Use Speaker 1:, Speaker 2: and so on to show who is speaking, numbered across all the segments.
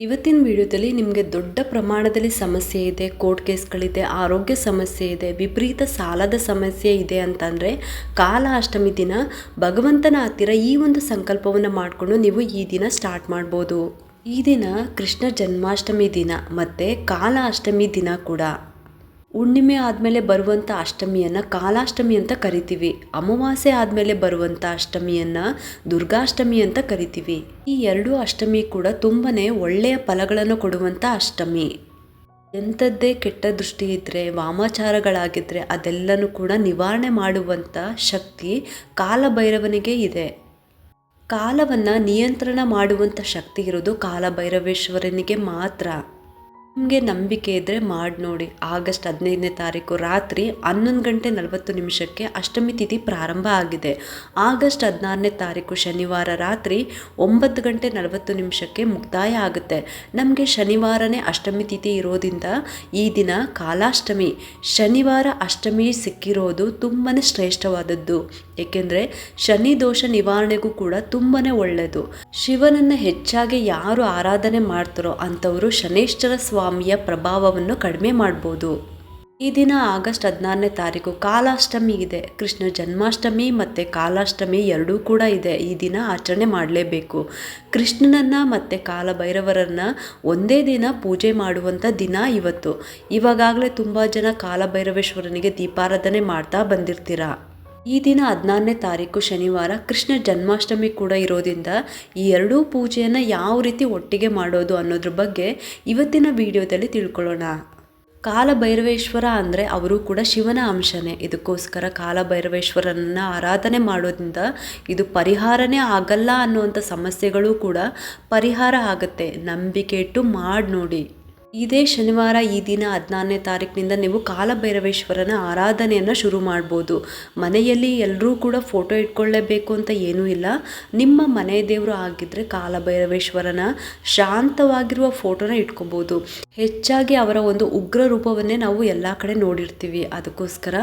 Speaker 1: ಇವತ್ತಿನ ವಿಡಿಯೋದಲ್ಲಿ ನಿಮಗೆ ದೊಡ್ಡ ಪ್ರಮಾಣದಲ್ಲಿ ಸಮಸ್ಯೆ ಇದೆ, ಕೋರ್ಟ್ ಕೇಸ್ಗಳಿದೆ, ಆರೋಗ್ಯ ಸಮಸ್ಯೆ ಇದೆ, ವಿಪರೀತ ಸಾಲದ ಸಮಸ್ಯೆ ಇದೆ ಅಂತಂದರೆ ಕಾಲ ಅಷ್ಟಮಿ ದಿನ ಭಗವಂತನ ಹತ್ತಿರ ಈ ಒಂದು ಸಂಕಲ್ಪವನ್ನು ಮಾಡಿಕೊಂಡು ನೀವು ಈ ದಿನ ಸ್ಟಾರ್ಟ್ ಮಾಡ್ಬೋದು. ಈ ದಿನ ಕೃಷ್ಣ ಜನ್ಮಾಷ್ಟಮಿ ದಿನ ಮತ್ತು ಕಾಲ ಅಷ್ಟಮಿ ದಿನ ಕೂಡ. ಹುಣ್ಣಿಮೆ ಆದಮೇಲೆ ಬರುವಂಥ ಅಷ್ಟಮಿಯನ್ನು ಕಾಲಾಷ್ಟಮಿ ಅಂತ ಕರಿತೀವಿ. ಅಮಾವಾಸ್ಯೆ ಆದಮೇಲೆ ಬರುವಂಥ ಅಷ್ಟಮಿಯನ್ನು ದುರ್ಗಾಷ್ಟಮಿ ಅಂತ ಕರಿತೀವಿ. ಈ ಎರಡೂ ಅಷ್ಟಮಿ ಕೂಡ ತುಂಬಾ ಒಳ್ಳೆಯ ಫಲಗಳನ್ನು ಕೊಡುವಂಥ ಅಷ್ಟಮಿ. ಎಂಥದ್ದೇ ಕೆಟ್ಟ ದೃಷ್ಟಿ ಇದ್ದರೆ, ವಾಮಾಚಾರಗಳಾಗಿದ್ದರೆ ಅದೆಲ್ಲನೂ ಕೂಡ ನಿವಾರಣೆ ಮಾಡುವಂಥ ಶಕ್ತಿ ಕಾಲಭೈರವನಿಗೆ ಇದೆ. ಕಾಲವನ್ನು ನಿಯಂತ್ರಣ ಮಾಡುವಂಥ ಶಕ್ತಿ ಇರೋದು ಕಾಲಭೈರವೇಶ್ವರನಿಗೆ ಮಾತ್ರ. ನಿಮಗೆ ನಂಬಿಕೆ ಇದ್ದರೆ ಮಾಡಿ ನೋಡಿ. ಆಗಸ್ಟ್ 15ನೇ ತಾರೀಕು ರಾತ್ರಿ 11:40 ಅಷ್ಟಮಿ ತಿಥಿ ಪ್ರಾರಂಭ ಆಗಿದೆ. ಆಗಸ್ಟ್ 16ನೇ ತಾರೀಕು ಶನಿವಾರ ರಾತ್ರಿ 9:40 ಮುಕ್ತಾಯ ಆಗುತ್ತೆ. ನಮಗೆ ಶನಿವಾರನೇ ಅಷ್ಟಮಿ ತಿಥಿ ಇರೋದ್ರಿಂದ ಈ ದಿನ ಕಾಲಾಷ್ಟಮಿ. ಶನಿವಾರ ಅಷ್ಟಮಿ ಸಿಕ್ಕಿರೋದು ತುಂಬಾ ಶ್ರೇಷ್ಠವಾದದ್ದು. ಏಕೆಂದರೆ ಶನಿ ದೋಷ ನಿವಾರಣೆಗೂ ಕೂಡ ತುಂಬಾ ಒಳ್ಳೆಯದು. ಶಿವನನ್ನು ಹೆಚ್ಚಾಗಿ ಯಾರು ಆರಾಧನೆ ಮಾಡ್ತಾರೋ ಅಂಥವರು ಶನೇಶ್ವರ ಸ್ವಾಮಿಯ ಪ್ರಭಾವವನ್ನು ಕಡಿಮೆ ಮಾಡ್ಬೋದು. ಈ ದಿನ ಆಗಸ್ಟ್ 16ನೇ ತಾರೀಕು ಕಾಲಾಷ್ಟಮಿ ಇದೆ. ಕೃಷ್ಣ ಜನ್ಮಾಷ್ಟಮಿ ಮತ್ತು ಕಾಲಾಷ್ಟಮಿ ಎರಡೂ ಕೂಡ ಇದೆ. ಈ ದಿನ ಆಚರಣೆ ಮಾಡಲೇಬೇಕು. ಕೃಷ್ಣನನ್ನು ಮತ್ತು ಕಾಲಭೈರವರನ್ನು ಒಂದೇ ದಿನ ಪೂಜೆ ಮಾಡುವಂಥ ದಿನ ಇವತ್ತು. ಇವಾಗಲೇ ತುಂಬ ಜನ ಕಾಲಭೈರವೇಶ್ವರನಿಗೆ ದೀಪಾರಾಧನೆ ಮಾಡ್ತಾ ಬಂದಿರ್ತೀರ. ಈ ದಿನ 16ನೇ ತಾರೀಕು ಶನಿವಾರ ಕೃಷ್ಣ ಜನ್ಮಾಷ್ಟಮಿ ಕೂಡ ಇರೋದ್ರಿಂದ ಈ ಎರಡೂ ಪೂಜೆಯನ್ನು ಯಾವ ರೀತಿ ಒಟ್ಟಿಗೆ ಮಾಡೋದು ಅನ್ನೋದ್ರ ಬಗ್ಗೆ ಇವತ್ತಿನ ವಿಡಿಯೋದಲ್ಲಿ ತಿಳ್ಕೊಳ್ಳೋಣ. ಕಾಲಭೈರವೇಶ್ವರ ಅಂದರೆ ಅವರು ಕೂಡ ಶಿವನ ಅಂಶನೇ. ಇದಕ್ಕೋಸ್ಕರ ಕಾಲಭೈರವೇಶ್ವರನನ್ನು ಆರಾಧನೆ ಮಾಡೋದ್ರಿಂದ ಇದು ಪರಿಹಾರನೇ ಆಗಲ್ಲ ಅನ್ನುವಂಥ ಸಮಸ್ಯೆಗಳು ಕೂಡ ಪರಿಹಾರ ಆಗುತ್ತೆ. ನಂಬಿಕೆ ಇಟ್ಟು ಮಾಡಿ ನೋಡಿ. ಇದೇ ಶನಿವಾರ ಈ ದಿನ 16ನೇ ತಾರೀಕಿನಿಂದ ನೀವು ಕಾಲಭೈರವೇಶ್ವರನ ಆರಾಧನೆಯನ್ನು ಶುರು ಮಾಡ್ಬೋದು. ಮನೆಯಲ್ಲಿ ಎಲ್ಲರೂ ಕೂಡ ಫೋಟೋ ಇಟ್ಕೊಳ್ಳೇಬೇಕು ಅಂತ ಏನೂ ಇಲ್ಲ. ನಿಮ್ಮ ಮನೆ ದೇವರು ಆಗಿದ್ದರೆ ಕಾಲಭೈರವೇಶ್ವರನ ಶಾಂತವಾಗಿರುವ ಫೋಟೋನ ಇಟ್ಕೋಬೋದು. ಹೆಚ್ಚಾಗಿ ಅವರ ಒಂದು ಉಗ್ರ ರೂಪವನ್ನೇ ನಾವು ಎಲ್ಲ ಕಡೆ ನೋಡಿರ್ತೀವಿ. ಅದಕ್ಕೋಸ್ಕರ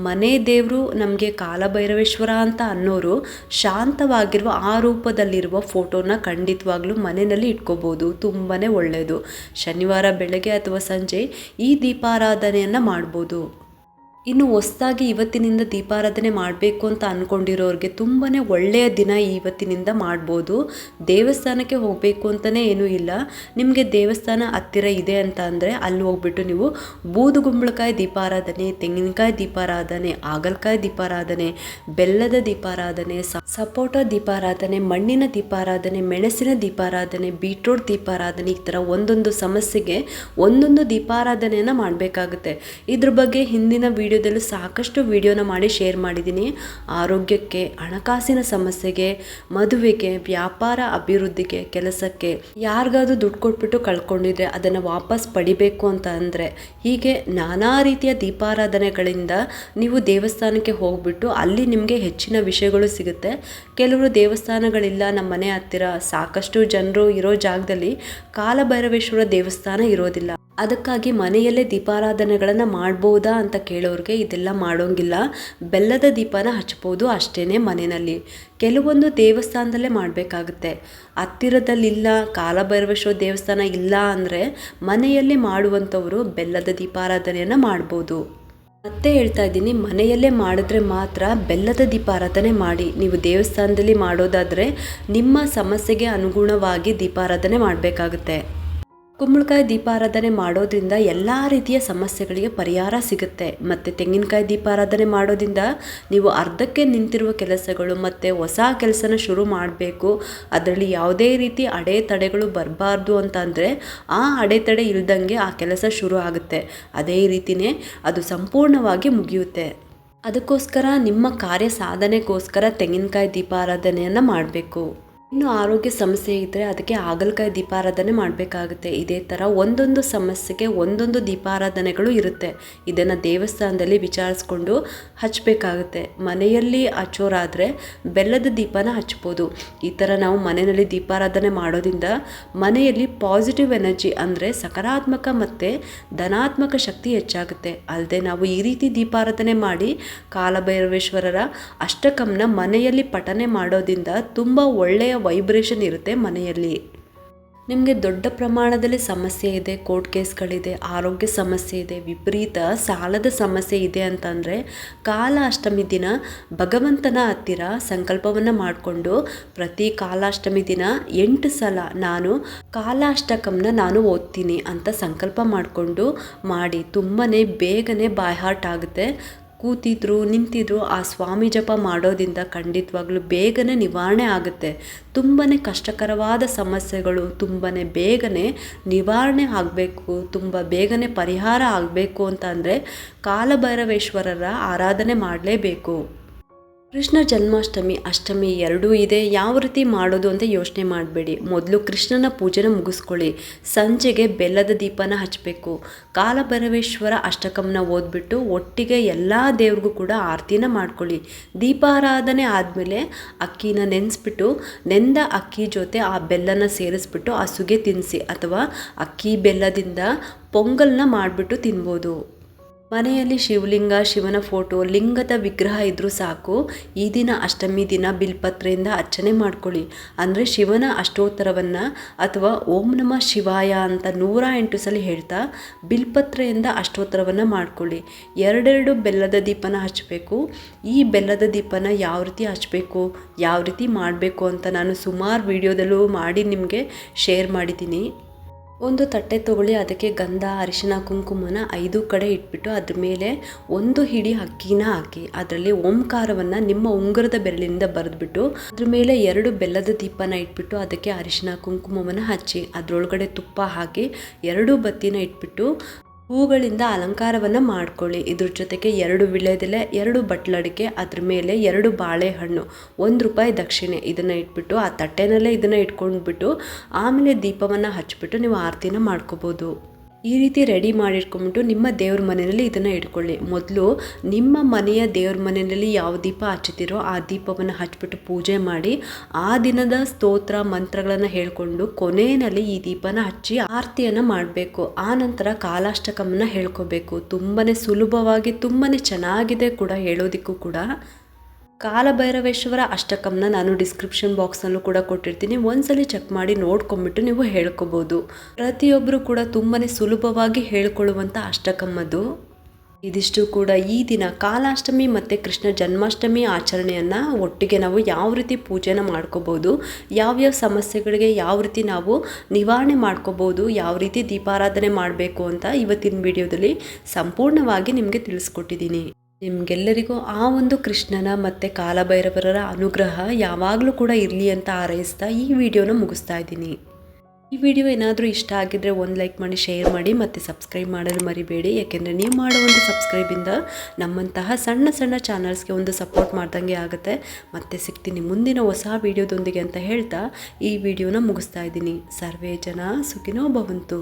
Speaker 1: ಮನೆ ದೇವರು ನಮಗೆ ಕಾಲಭೈರವೇಶ್ವರ ಅಂತ ಅನ್ನೋರು ಶಾಂತವಾಗಿರುವ ಆ ರೂಪದಲ್ಲಿರುವ ಫೋಟೋನ ಖಂಡಿತವಾಗ್ಲೂ ಮನೆಯಲ್ಲಿ ಇಟ್ಕೋಬೋದು. ತುಂಬಾ ಒಳ್ಳೆಯದು. ಶನಿವಾರ ಬೆಳಗ್ಗೆ ಅಥವಾ ಸಂಜೆ ಈ ದೀಪಾರಾಧನೆಯನ್ನು ಮಾಡ್ಬೋದು. ಇನ್ನು ಹೊಸದಾಗಿ ಇವತ್ತಿನಿಂದ ದೀಪಾರಾಧನೆ ಮಾಡಬೇಕು ಅಂತ ಅಂದ್ಕೊಂಡಿರೋರಿಗೆ ತುಂಬಾ ಒಳ್ಳೆಯ ದಿನ ಇವತ್ತಿನಿಂದ ಮಾಡ್ಬೋದು. ದೇವಸ್ಥಾನಕ್ಕೆ ಹೋಗಬೇಕು ಅಂತಲೇ ಏನೂ ಇಲ್ಲ. ನಿಮಗೆ ದೇವಸ್ಥಾನ ಹತ್ತಿರ ಇದೆ ಅಂತ ಅಂದರೆ ಅಲ್ಲಿ ಹೋಗ್ಬಿಟ್ಟು ನೀವು ಬೂದುಗುಂಬಳಕಾಯಿ ದೀಪಾರಾಧನೆ, ತೆಂಗಿನಕಾಯಿ ದೀಪಾರಾಧನೆ, ಹಾಗಲಕಾಯಿ ದೀಪಾರಾಧನೆ, ಬೆಲ್ಲದ ದೀಪಾರಾಧನೆ, ಸಪೋಟ ದೀಪಾರಾಧನೆ, ಮಣ್ಣಿನ ದೀಪಾರಾಧನೆ, ಮೆಣಸಿನ ದೀಪಾರಾಧನೆ, ಬೀಟ್ರೋಟ್ ದೀಪಾರಾಧನೆ, ಈ ಥರ ಒಂದೊಂದು ಸಮಸ್ಯೆಗೆ ಒಂದೊಂದು ದೀಪಾರಾಧನೆಯನ್ನು ಮಾಡಬೇಕಾಗುತ್ತೆ. ಇದ್ರ ಬಗ್ಗೆ ಹಿಂದಿನ ವಿಡಿಯೋದಲ್ಲೂ ಸಾಕಷ್ಟು ವಿಡಿಯೋನ ಮಾಡಿ ಶೇರ್ ಮಾಡಿದ್ದೀನಿ. ಆರೋಗ್ಯಕ್ಕೆ, ಹಣಕಾಸಿನ ಸಮಸ್ಯೆಗೆ, ಮದುವೆಗೆ, ವ್ಯಾಪಾರ ಅಭಿವೃದ್ಧಿಗೆ, ಕೆಲಸಕ್ಕೆ, ಯಾರಿಗಾದ್ರೂ ದುಡ್ಡು ಕೊಟ್ಬಿಟ್ಟು ಕಳ್ಕೊಂಡಿದ್ರೆ ಅದನ್ನು ವಾಪಸ್ ಪಡಿಬೇಕು ಅಂತ ಅಂದರೆ ಹೀಗೆ ನಾನಾ ರೀತಿಯ ದೀಪಾರಾಧನೆಗಳಿಂದ ನೀವು ದೇವಸ್ಥಾನಕ್ಕೆ ಹೋಗ್ಬಿಟ್ಟು ಅಲ್ಲಿ ನಿಮಗೆ ಹೆಚ್ಚಿನ ವಿಷಯಗಳು ಸಿಗುತ್ತೆ. ಕೆಲವರು ದೇವಸ್ಥಾನಗಳಿಲ್ಲ ನಮ್ಮ ಮನೆ ಹತ್ತಿರ, ಸಾಕಷ್ಟು ಜನರು ಇರೋ ಜಾಗದಲ್ಲಿ ಕಾಲಭೈರವೇಶ್ವರ ದೇವಸ್ಥಾನ ಇರೋದಿಲ್ಲ. ಅದಕ್ಕಾಗಿ ಮನೆಯಲ್ಲೇ ದೀಪಾರಾಧನೆಗಳನ್ನು ಮಾಡ್ಬೋದಾ ಅಂತ ಕೇಳೋರಿಗೆ ಇದೆಲ್ಲ ಮಾಡೋಂಗಿಲ್ಲ. ಬೆಲ್ಲದ ದೀಪನ ಹಚ್ಬೋದು ಅಷ್ಟೇ ಮನೆಯಲ್ಲಿ. ಕೆಲವೊಂದು ದೇವಸ್ಥಾನದಲ್ಲೇ ಮಾಡಬೇಕಾಗುತ್ತೆ. ಹತ್ತಿರದಲ್ಲಿಲ್ಲ, ಕಾಲಭೈರವೇಶ್ವರ ದೇವಸ್ಥಾನ ಇಲ್ಲ ಅಂದರೆ ಮನೆಯಲ್ಲಿ ಮಾಡುವಂಥವರು ಬೆಲ್ಲದ ದೀಪಾರಾಧನೆಯನ್ನು ಮಾಡ್ಬೋದು. ಮತ್ತೆ ಹೇಳ್ತಾ ಇದ್ದೀನಿ, ಮನೆಯಲ್ಲೇ ಮಾಡಿದ್ರೆ ಮಾತ್ರ ಬೆಲ್ಲದ ದೀಪಾರಾಧನೆ ಮಾಡಿ. ನೀವು ದೇವಸ್ಥಾನದಲ್ಲಿ ಮಾಡೋದಾದರೆ ನಿಮ್ಮ ಸಮಸ್ಯೆಗೆ ಅನುಗುಣವಾಗಿ ದೀಪಾರಾಧನೆ ಮಾಡಬೇಕಾಗುತ್ತೆ. ಕುಂಬಳಕಾಯಿ ದೀಪಾರಾಧನೆ ಮಾಡೋದ್ರಿಂದ ಎಲ್ಲ ರೀತಿಯ ಸಮಸ್ಯೆಗಳಿಗೆ ಪರಿಹಾರ ಸಿಗುತ್ತೆ. ಮತ್ತು ತೆಂಗಿನಕಾಯಿ ದೀಪಾರಾಧನೆ ಮಾಡೋದ್ರಿಂದ ನೀವು ಅರ್ಧಕ್ಕೆ ನಿಂತಿರುವ ಕೆಲಸಗಳು ಮತ್ತು ಹೊಸ ಕೆಲಸನ ಶುರು ಮಾಡಬೇಕು, ಅದರಲ್ಲಿ ಯಾವುದೇ ರೀತಿ ಅಡೆತಡೆಗಳು ಬರಬಾರ್ದು ಅಂತ ಅಂದರೆ ಆ ಅಡೆತಡೆ ಇಲ್ದಂಗೆ ಆ ಕೆಲಸ ಶುರು ಆಗುತ್ತೆ. ಅದೇ ರೀತಿಯೇ ಅದು ಸಂಪೂರ್ಣವಾಗಿ ಮುಗಿಯುತ್ತೆ. ಅದಕ್ಕೋಸ್ಕರ ನಿಮ್ಮ ಕಾರ್ಯ ಸಾಧನೆಗೋಸ್ಕರ ತೆಂಗಿನಕಾಯಿ ದೀಪಾರಾಧನೆಯನ್ನು ಮಾಡಬೇಕು. ಇನ್ನು ಆರೋಗ್ಯ ಸಮಸ್ಯೆ ಇದ್ದರೆ ಅದಕ್ಕೆ ಹಾಗಲಕಾಯಿ ದೀಪಾರಾಧನೆ ಮಾಡಬೇಕಾಗುತ್ತೆ. ಇದೇ ಥರ ಒಂದೊಂದು ಸಮಸ್ಯೆಗೆ ಒಂದೊಂದು ದೀಪಾರಾಧನೆಗಳು ಇರುತ್ತೆ. ಇದನ್ನು ದೇವಸ್ಥಾನದಲ್ಲಿ ವಿಚಾರಿಸ್ಕೊಂಡು ಹಚ್ಚಬೇಕಾಗುತ್ತೆ. ಮನೆಯಲ್ಲಿ ಹಚ್ಚೋರಾದರೆ ಬೆಲ್ಲದ ದೀಪನ ಹಚ್ಬೋದು. ಈ ಥರ ನಾವು ಮನೆಯಲ್ಲಿ ದೀಪಾರಾಧನೆ ಮಾಡೋದ್ರಿಂದ ಮನೆಯಲ್ಲಿ ಪಾಸಿಟಿವ್ ಎನರ್ಜಿ ಅಂದರೆ ಸಕಾರಾತ್ಮಕ ಮತ್ತು ಧನಾತ್ಮಕ ಶಕ್ತಿ ಹೆಚ್ಚಾಗುತ್ತೆ. ಅಲ್ಲದೆ ನಾವು ಈ ರೀತಿ ದೀಪಾರಾಧನೆ ಮಾಡಿ ಕಾಲಭೈರವೇಶ್ವರರ ಅಷ್ಟಕಂನ ಮನೆಯಲ್ಲಿ ಪಠನೆ ಮಾಡೋದ್ರಿಂದ ತುಂಬ ಒಳ್ಳೆಯ ವೈಬ್ರೇಷನ್ ಇರುತ್ತೆ ಮನೆಯಲ್ಲಿ. ನಿಮಗೆ ದೊಡ್ಡ ಪ್ರಮಾಣದಲ್ಲಿ ಸಮಸ್ಯೆ ಇದೆ, ಕೋರ್ಟ್ ಕೇಸ್ಗಳಿದೆ, ಆರೋಗ್ಯ ಸಮಸ್ಯೆ ಇದೆ, ವಿಪರೀತ ಸಾಲದ ಸಮಸ್ಯೆ ಇದೆ ಅಂತಂದರೆ ಕಾಲಾಷ್ಟಮಿ ದಿನ ಭಗವಂತನ ಹತ್ತಿರ ಸಂಕಲ್ಪವನ್ನು ಮಾಡಿಕೊಂಡು ಪ್ರತಿ ಕಾಲಾಷ್ಟಮಿ ದಿನ 8 ಸಲ ನಾನು ಕಾಲಾಷ್ಟಕಂನ ನಾನು ಓದ್ತೀನಿ ಅಂತ ಸಂಕಲ್ಪ ಮಾಡಿಕೊಂಡು ಮಾಡಿ. ತುಂಬಾ ಬೇಗನೆ ಬಾಯ್ ಹಾರ್ಟ್ ಆಗುತ್ತೆ. ಕೂತಿದ್ರು ನಿಂತಿದ್ರು ಆ ಸ್ವಾಮಿ ಜಪ ಮಾಡೋದ್ರಿಂದ ಖಂಡಿತವಾಗ್ಲೂ ಬೇಗನೆ ನಿವಾರಣೆ ಆಗುತ್ತೆ. ತುಂಬಾ ಕಷ್ಟಕರವಾದ ಸಮಸ್ಯೆಗಳು ತುಂಬಾ ಬೇಗನೆ ನಿವಾರಣೆ ಆಗಬೇಕು, ತುಂಬ ಬೇಗನೆ ಪರಿಹಾರ ಆಗಬೇಕು ಅಂತ ಅಂದರೆ ಕಾಲಭೈರವೇಶ್ವರರ ಆರಾಧನೆ ಮಾಡಲೇಬೇಕು. ಕೃಷ್ಣ ಜನ್ಮಾಷ್ಟಮಿ, ಅಷ್ಟಮಿ ಎರಡೂ ಇದೆ. ಯಾವ ರೀತಿ ಮಾಡೋದು ಅಂತ ಯೋಚನೆ ಮಾಡಬೇಡಿ. ಮೊದಲು ಕೃಷ್ಣನ ಪೂಜೆನ ಮುಗಿಸ್ಕೊಳ್ಳಿ. ಸಂಜೆಗೆ ಬೆಲ್ಲದ ದೀಪನ ಹಚ್ಚಬೇಕು. ಕಾಲಭೈರವೇಶ್ವರ ಅಷ್ಟಕಂನ ಓದ್ಬಿಟ್ಟು ಒಟ್ಟಿಗೆ ಎಲ್ಲ ದೇವ್ರಿಗೂ ಕೂಡ ಆರತಿನ ಮಾಡ್ಕೊಳ್ಳಿ. ದೀಪಾರಾಧನೆ ಆದಮೇಲೆ ಅಕ್ಕಿನ ನೆನೆಸ್ಬಿಟ್ಟು ನೆಂದ ಅಕ್ಕಿ ಜೊತೆ ಆ ಬೆಲ್ಲನ ಸೇರಿಸ್ಬಿಟ್ಟು ಹಸುಗೆ ತಿನ್ನಿಸಿ, ಅಥವಾ ಅಕ್ಕಿ ಬೆಲ್ಲದಿಂದ ಪೊಂಗಲ್ನ ಮಾಡಿಬಿಟ್ಟು ತಿನ್ಬೋದು. ಮನೆಯಲ್ಲಿ ಶಿವಲಿಂಗ, ಶಿವನ ಫೋಟೋ, ಲಿಂಗದ ವಿಗ್ರಹ ಇದ್ರೂ ಸಾಕು. ಈ ದಿನ ಅಷ್ಟಮಿ ದಿನ ಬಿಲ್ಪತ್ರೆಯಿಂದ ಅರ್ಚನೆ ಮಾಡ್ಕೊಳ್ಳಿ. ಅಂದರೆ ಶಿವನ ಅಷ್ಟೋತ್ತರವನ್ನು ಅಥವಾ ಓಂ ನಮಃ ಶಿವಾಯ ಅಂತ 108 ಸಲ ಹೇಳ್ತಾ ಬಿಲ್ಪತ್ರೆಯಿಂದ ಅಷ್ಟೋತ್ತರವನ್ನು ಮಾಡ್ಕೊಳ್ಳಿ. 2 ಬೆಲ್ಲದ ದೀಪನ ಹಚ್ಚಬೇಕು. ಈ ಬೆಲ್ಲದ ದೀಪನ ಯಾವ ರೀತಿ ಹಚ್ಚಬೇಕು, ಯಾವ ರೀತಿ ಮಾಡಬೇಕು ಅಂತ ನಾನು ಸುಮಾರು ವಿಡಿಯೋದಲ್ಲೂ ಮಾಡಿ ನಿಮಗೆ ಶೇರ್ ಮಾಡಿದ್ದೀನಿ. ಒಂದು ತಟ್ಟೆ ತೊಗೊಳ್ಳಿ, ಅದಕ್ಕೆ ಗಂಧ, ಅರಿಶಿನ, ಕುಂಕುಮನ 5 ಕಡೆ ಇಟ್ಬಿಟ್ಟು ಅದ್ರ ಮೇಲೆ 1 ಹಿಡಿ ಅಕ್ಕಿನ ಹಾಕಿ ಅದರಲ್ಲಿ ಓಂಕಾರವನ್ನು ನಿಮ್ಮ ಉಂಗುರದ ಬೆರಳಿನಿಂದ ಬರೆದ್ಬಿಟ್ಟು ಅದ್ರ ಮೇಲೆ 2 ಬೆಲ್ಲದ ದೀಪನ ಇಟ್ಬಿಟ್ಟು ಅದಕ್ಕೆ ಅರಿಶಿನ ಕುಂಕುಮವನ್ನು ಹಚ್ಚಿ ಅದರೊಳಗಡೆ ತುಪ್ಪ ಹಾಕಿ 2 ಬತ್ತಿನ ಇಟ್ಬಿಟ್ಟು ಹೂಗಳಿಂದ ಅಲಂಕಾರವನ್ನು ಮಾಡ್ಕೊಳ್ಳಿ. ಇದ್ರ ಜೊತೆಗೆ 2 ವೀಳ್ಯದೆಲೆ, 2 ಬಟ್ಲಡಿಕೆ, ಅದ್ರ ಮೇಲೆ 2 ಬಾಳೆಹಣ್ಣು, ₹1 ದಕ್ಷಿಣೆ ಇದನ್ನು ಇಟ್ಬಿಟ್ಟು ಆ ತಟ್ಟೆನಲ್ಲೇ ಇದನ್ನು ಇಟ್ಕೊಂಡ್ಬಿಟ್ಟು ಆಮೇಲೆ ದೀಪವನ್ನು ಹಚ್ಬಿಟ್ಟು ನೀವು ಆರತಿನ ಮಾಡ್ಕೋಬೋದು. ಈ ರೀತಿ ರೆಡಿ ಮಾಡಿಟ್ಕೊಂಡ್ಬಿಟ್ಟು ನಿಮ್ಮ ದೇವ್ರ ಮನೆಯಲ್ಲಿ ಇದನ್ನು ಇಟ್ಕೊಳ್ಳಿ. ಮೊದಲು ನಿಮ್ಮ ಮನೆಯ ದೇವ್ರ ಮನೆಯಲ್ಲಿ ಯಾವ ದೀಪ ಹಚ್ಚುತ್ತೀರೋ ಆ ದೀಪವನ್ನು ಹಚ್ಬಿಟ್ಟು ಪೂಜೆ ಮಾಡಿ ಆ ದಿನದ ಸ್ತೋತ್ರ ಮಂತ್ರಗಳನ್ನು ಹೇಳ್ಕೊಂಡು ಕೊನೆಯಲ್ಲಿ ಈ ದೀಪನ ಹಚ್ಚಿ ಆರತಿಯನ್ನು ಮಾಡಬೇಕು. ಆ ನಂತರ ಕಾಲಾಷ್ಟಕಮನ್ನು ಹೇಳ್ಕೋಬೇಕು. ತುಂಬಾ ಸುಲಭವಾಗಿ ತುಂಬಾ ಚೆನ್ನಾಗಿದೆ ಕೂಡ ಹೇಳೋದಕ್ಕೂ ಕೂಡ. ಕಾಲಭೈರವೇಶ್ವರ ಅಷ್ಟಕಂನ ನಾನು ಡಿಸ್ಕ್ರಿಪ್ಷನ್ ಬಾಕ್ಸ್ನಲ್ಲೂ ಕೂಡ ಕೊಟ್ಟಿರ್ತೀನಿ. ಒಂದ್ಸಲಿ ಚೆಕ್ ಮಾಡಿ ನೋಡ್ಕೊಂಬಿಟ್ಟು ನೀವು ಹೇಳ್ಕೊಬೋದು. ಪ್ರತಿಯೊಬ್ಬರು ಕೂಡ ತುಂಬಾ ಸುಲಭವಾಗಿ ಹೇಳ್ಕೊಳ್ಳುವಂಥ ಅಷ್ಟಕಂ ಅದು. ಇದಿಷ್ಟು ಕೂಡ ಈ ದಿನ ಕಾಲಾಷ್ಟಮಿ ಮತ್ತು ಕೃಷ್ಣ ಜನ್ಮಾಷ್ಟಮಿ ಆಚರಣೆಯನ್ನು ಒಟ್ಟಿಗೆ ನಾವು ಯಾವ ರೀತಿ ಪೂಜೆನ ಮಾಡ್ಕೋಬೋದು, ಯಾವ್ಯಾವ ಸಮಸ್ಯೆಗಳಿಗೆ ಯಾವ ರೀತಿ ನಾವು ನಿವಾರಣೆ ಮಾಡ್ಕೋಬೋದು, ಯಾವ ರೀತಿ ದೀಪಾರಾಧನೆ ಮಾಡಬೇಕು ಅಂತ ಇವತ್ತಿನ ವಿಡಿಯೋದಲ್ಲಿ ಸಂಪೂರ್ಣವಾಗಿ ನಿಮಗೆ ತಿಳಿಸ್ಕೊಟ್ಟಿದ್ದೀನಿ. ನಿಮಗೆಲ್ಲರಿಗೂ ಆ ಒಂದು ಕೃಷ್ಣನ ಮತ್ತು ಕಾಲಭೈರವರ ಅನುಗ್ರಹ ಯಾವಾಗಲೂ ಕೂಡ ಇರಲಿ ಅಂತ ಹಾರೈಸ್ತಾ ಈ ವಿಡಿಯೋನ ಮುಗಿಸ್ತಾ ಇದ್ದೀನಿ. ಈ ವಿಡಿಯೋ ಏನಾದರೂ ಇಷ್ಟ ಆಗಿದ್ದರೆ ಒಂದು ಲೈಕ್ ಮಾಡಿ, ಶೇರ್ ಮಾಡಿ ಮತ್ತು ಸಬ್ಸ್ಕ್ರೈಬ್ ಮಾಡಲು ಮರಿಬೇಡಿ. ಯಾಕೆಂದರೆ ನೀವು ಮಾಡೋ ಒಂದು ಸಬ್ಸ್ಕ್ರೈಬಿಂದ ನಮ್ಮಂತಹ ಸಣ್ಣ ಸಣ್ಣ ಚಾನಲ್ಸ್ಗೆ ಒಂದು ಸಪೋರ್ಟ್ ಮಾಡ್ದಂಗೆ ಆಗುತ್ತೆ. ಮತ್ತೆ ಸಿಗ್ತೀನಿ ಮುಂದಿನ ಹೊಸ ವಿಡಿಯೋದೊಂದಿಗೆ ಅಂತ ಹೇಳ್ತಾ ಈ ವಿಡಿಯೋನ ಮುಗಿಸ್ತಾ ಇದ್ದೀನಿ. ಸರ್ವೇ ಜನ ಸುಖಿನೋ ಭವಂತು.